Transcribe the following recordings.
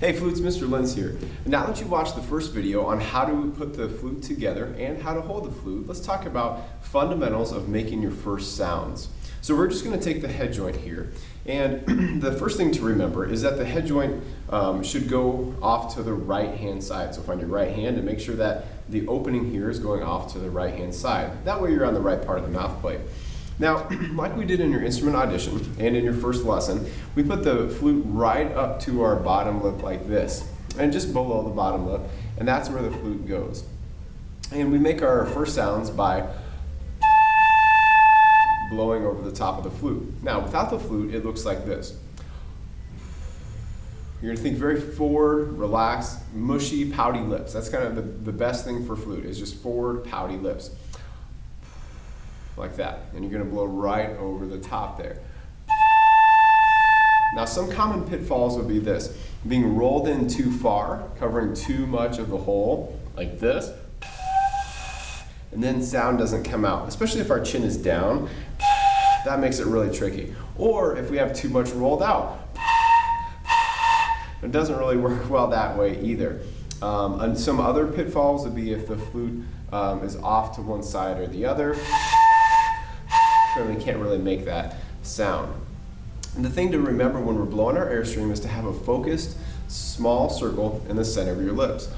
Hey Flutes, Mr. Lenz here. Now that you watched the first video on how to put the flute together and how to hold the flute, let's talk about fundamentals of making your first sounds. So we're just going to take the head joint here, and the first thing to remember is that the head joint should go off to the right hand side. So find your right hand and make sure that the opening here is going off to the right hand side. That way you're on the right part of the mouth plate. Now, like we did in your instrument audition and in your first lesson, we put the flute right up to our bottom lip like this, and just below the bottom lip, and that's where the flute goes. And we make our first sounds by blowing over the top of the flute. Now, without the flute, it looks like this. You're gonna think very forward, relaxed, mushy, pouty lips. That's kind of the best thing for flute, is just forward, pouty lips. Like that, and you're going to blow right over the top there. Now, some common pitfalls would be this: being rolled in too far, covering too much of the hole, like this, and then sound doesn't come out, especially if our chin is down. That makes it really tricky. Or if we have too much rolled out, it doesn't really work well that way either. And some other pitfalls would be if the flute is off to one side or the other. We can't really make that sound. And the thing to remember when we're blowing our airstream is to have a focused, small circle in the center of your lips,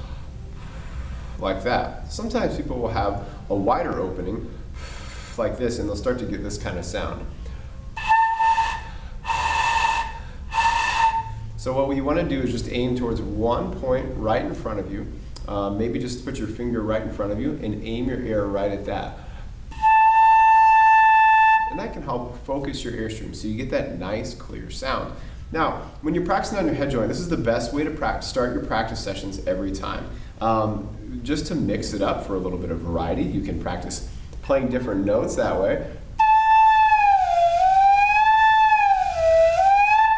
like that. Sometimes people will have a wider opening, like this, and they'll start to get this kind of sound. So what you want to do is just aim towards one point right in front of you. Maybe just put your finger right in front of you and aim your air right at that. And that can help focus your airstream so you get that nice, clear sound. Now, when you're practicing on your head joint, this is the best way to start your practice sessions every time. Just to mix it up for a little bit of variety, you can practice playing different notes that way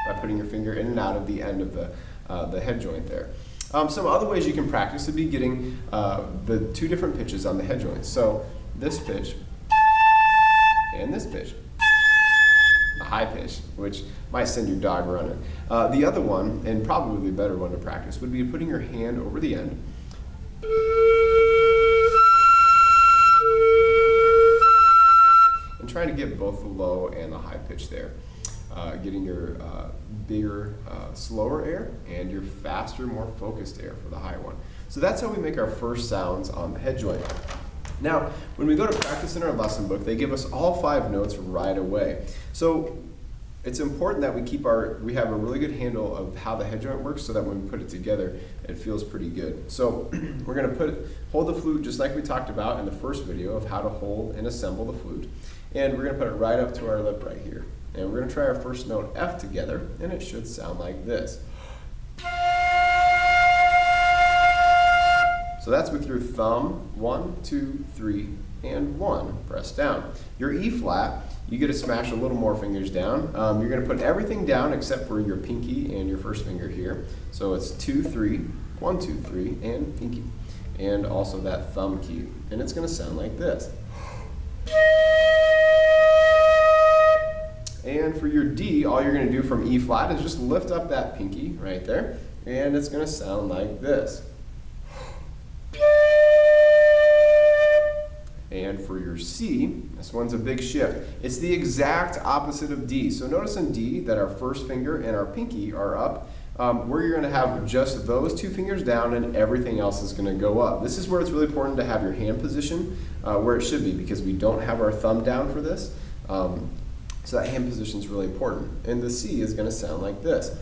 by putting your finger in and out of the end of the head joint there. Some other ways you can practice would be getting the two different pitches on the head joint. So this pitch and this pitch, a high pitch, which might send your dog running. The other one, and probably the better one to practice, would be putting your hand over the end and trying to get both the low and the high pitch there. Getting your bigger, slower air and your faster, more focused air for the high one. So that's how we make our first sounds on the head joint. Now, when we go to practice in our lesson book, they give us all 5 notes right away. So it's important that we have a really good handle of how the head joint works, so that when we put it together, it feels pretty good. So we're going to hold the flute just like we talked about in the first video of how to hold and assemble the flute. And we're going to put it right up to our lip right here. And we're going to try our first note F together, and it should sound like this. So that's with your thumb, 1, 2, 3, and 1, press down. Your E flat, you get to smash a little more fingers down. You're going to put everything down except for your pinky and your first finger here. So it's 2, 3, 1, 2, 3, and pinky. And also that thumb key. And it's going to sound like this. And for your D, all you're going to do from E flat is just lift up that pinky right there. And it's going to sound like this. And for your C, this one's a big shift. It's the exact opposite of D. So notice in D that our first finger and our pinky are up, where you're going to have just those 2 fingers down and everything else is going to go up. This is where it's really important to have your hand position where it should be, because we don't have our thumb down for this. So that hand position is really important. And the C is going to sound like this.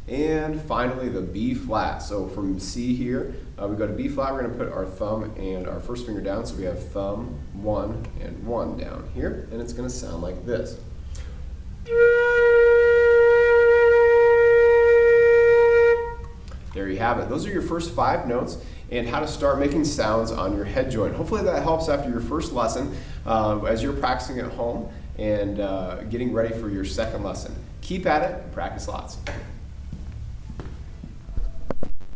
And finally, the B flat. So from C here, we go to B flat. We're going to put our thumb and our first finger down. So we have thumb, 1, and 1 down here. And it's going to sound like this. There you have it. Those are your first 5 notes and how to start making sounds on your head joint. Hopefully that helps after your first lesson as you're practicing at home and getting ready for your second lesson. Keep at it and practice lots.